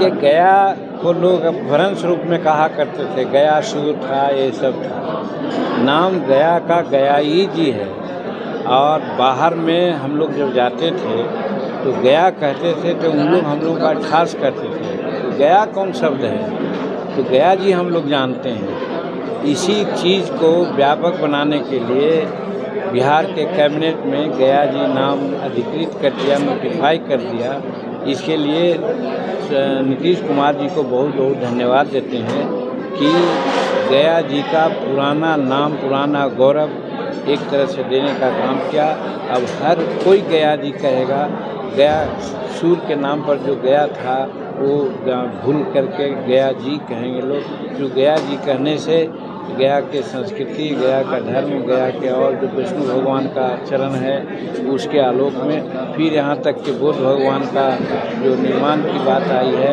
ये गया को लोग अपभ्रंश रूप में कहा करते थे, गया सूर था, ये सब था। नाम गया का गयाई जी है। और बाहर में हम लोग जब जाते थे तो गया कहते थे तो उन लोग हम लोग का ठास करते थे। तो गया कौन शब्द है? तो गया जी हम लोग जानते हैं। इसी चीज़ को व्यापक बनाने के लिए बिहार के कैबिनेट में गया जी नाम अधिकृत कर दिया, नोटिफाई कर दिया। इसके लिए नीतीश कुमार जी को बहुत बहुत धन्यवाद देते हैं कि गया जी का पुराना नाम, पुराना गौरव एक तरह से देने का काम किया। अब हर कोई गया जी कहेगा। गया सूर के नाम पर जो गया था वो भूल करके गया जी कहेंगे लोग। जो गया जी कहने से गया के संस्कृति, गया का धर्म, गया के और जो विष्णु भगवान का चरण है उसके आलोक में फिर यहाँ तक कि बुद्ध भगवान का जो निर्माण की बात आई है,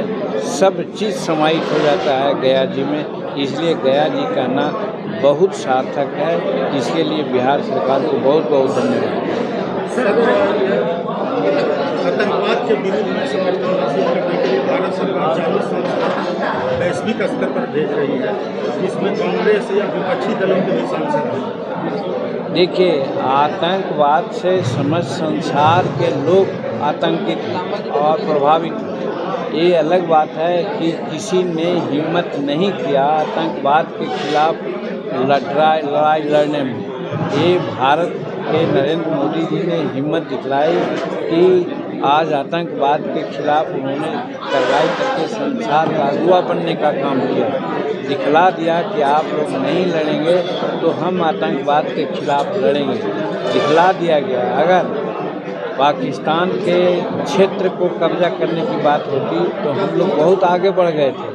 सब चीज़ समाहित हो जाता है गया जी में। इसलिए गया जी कहना बहुत सार्थक है। इसके लिए बिहार सरकार को बहुत बहुत धन्यवाद। आतंकवाद के विरुद्ध में समर्थन हासिल करने के लिए भारत सरकार 40 वैश्विक स्तर पर भेज रही है, जिसमें कांग्रेस या विपक्षी दलों के भी सांसद हैं। देखिए, आतंकवाद से समस्त संसार के लोग आतंकित और प्रभावित। ये अलग बात है कि किसी ने हिम्मत नहीं किया आतंकवाद के खिलाफ लड़ाई लड़ने में। ये भारत के नरेंद्र मोदी जी ने हिम्मत दिखलाई कि आज आतंकवाद के खिलाफ उन्होंने कार्रवाई करके संसार का अगुवा बनने का काम किया। दिखला दिया कि आप लोग नहीं लड़ेंगे तो हम आतंकवाद के खिलाफ लड़ेंगे। दिखला दिया गया। अगर पाकिस्तान के क्षेत्र को कब्जा करने की बात होती तो हम लोग बहुत आगे बढ़ गए थे।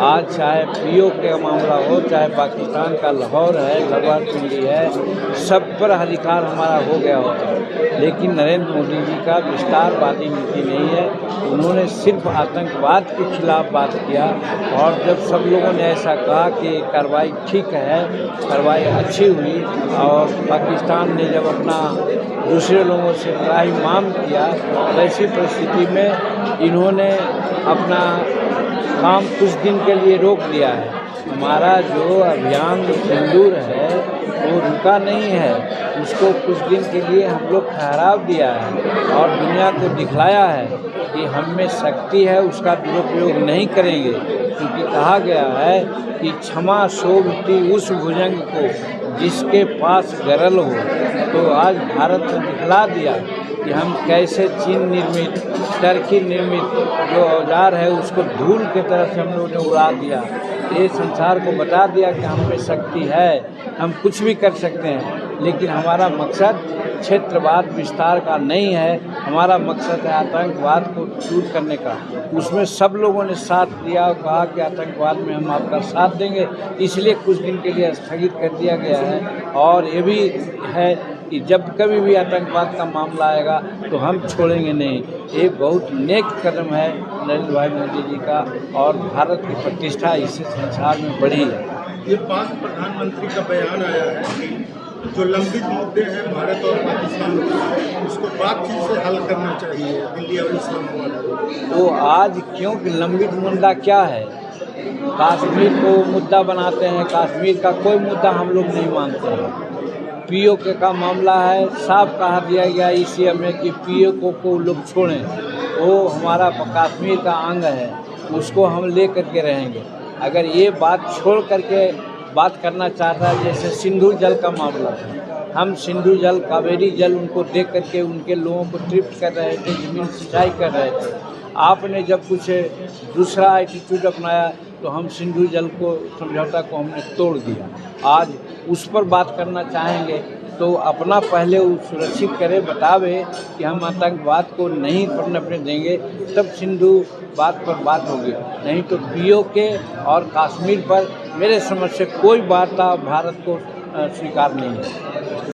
आज चाहे पीओ का मामला हो, चाहे पाकिस्तान का लाहौर है, रावलपिंडी है, सब पर अधिकार हमारा हो गया होता। लेकिन नरेंद्र मोदी जी का विस्तारवादी नीति नहीं है। उन्होंने सिर्फ आतंकवाद के खिलाफ बात किया। और जब सब लोगों ने ऐसा कहा कि कार्रवाई ठीक है, कार्रवाई अच्छी हुई, और पाकिस्तान ने जब अपना दूसरे लोगों से त्राहिमाम किया, ऐसी परिस्थिति में इन्होंने अपना काम कुछ दिन के लिए रोक दिया है। हमारा जो अभियान सिंदूर है वो रुका नहीं है, उसको कुछ दिन के लिए हम लोग ठहराव दिया है और दुनिया को दिखलाया है कि हम में शक्ति है, उसका दुरुपयोग नहीं करेंगे। क्योंकि कहा गया है कि क्षमा शोभती उस भुजंग को जिसके पास गरल हो। तो आज भारत ने दिखला दिया कि हम कैसे चीन निर्मित, टर्की निर्मित जो औजार है उसको धूल की तरह से हम लोगों ने उड़ा दिया। ये संसार को बता दिया कि हम में शक्ति है, हम कुछ भी कर सकते हैं। लेकिन हमारा मकसद क्षेत्रवाद विस्तार का नहीं है, हमारा मकसद है आतंकवाद को दूर करने का। उसमें सब लोगों ने साथ दिया और कहा कि आतंकवाद में हम आपका साथ देंगे, इसलिए कुछ दिन के लिए स्थगित कर दिया गया है। और ये भी है कि जब कभी भी आतंकवाद का मामला आएगा तो हम छोड़ेंगे नहीं। ये बहुत नेक कदम है नरेंद्र भाई मोदी जी का, और भारत की प्रतिष्ठा इससे संसार में बढ़ी है। ये पाक प्रधानमंत्री का बयान आया है कि जो लंबित मुद्दे हैं भारत और पाकिस्तान के, उसको बातचीत से हल करना चाहिए दिल्ली और इस्लामाबाद। तो आज क्योंकि लंबित मुद्दा क्या है? कश्मीर को मुद्दा बनाते हैं। कश्मीर का कोई मुद्दा हम लोग नहीं मानते हैं। पीओके का मामला है, साफ कहा दिया गया इसी में कि पीओके को लोग छोड़ें, वो हमारा कश्मीर का अंग है, उसको हम ले करके रहेंगे। अगर ये बात छोड़ करके बात करना चाहता है, जैसे सिंधु जल का मामला था, हम सिंधु जल, कावेरी जल उनको दे करके उनके लोगों को तृप्त कर रहे थे, जमीन सिंचाई कर रहे थे। आपने जब कुछ दूसरा एटीट्यूड अपनाया तो हम सिंधु जल को, समझौता को हमने तोड़ दिया। आज उस पर बात करना चाहेंगे तो अपना पहले वो सुरक्षित करे, बतावे कि हम आतंकवाद को नहीं पनपने देंगे, तब सिंधु बात पर बात होगी। नहीं तो पीओके और कश्मीर पर मेरे समझ से कोई वार्ता भारत को स्वीकार नहीं है।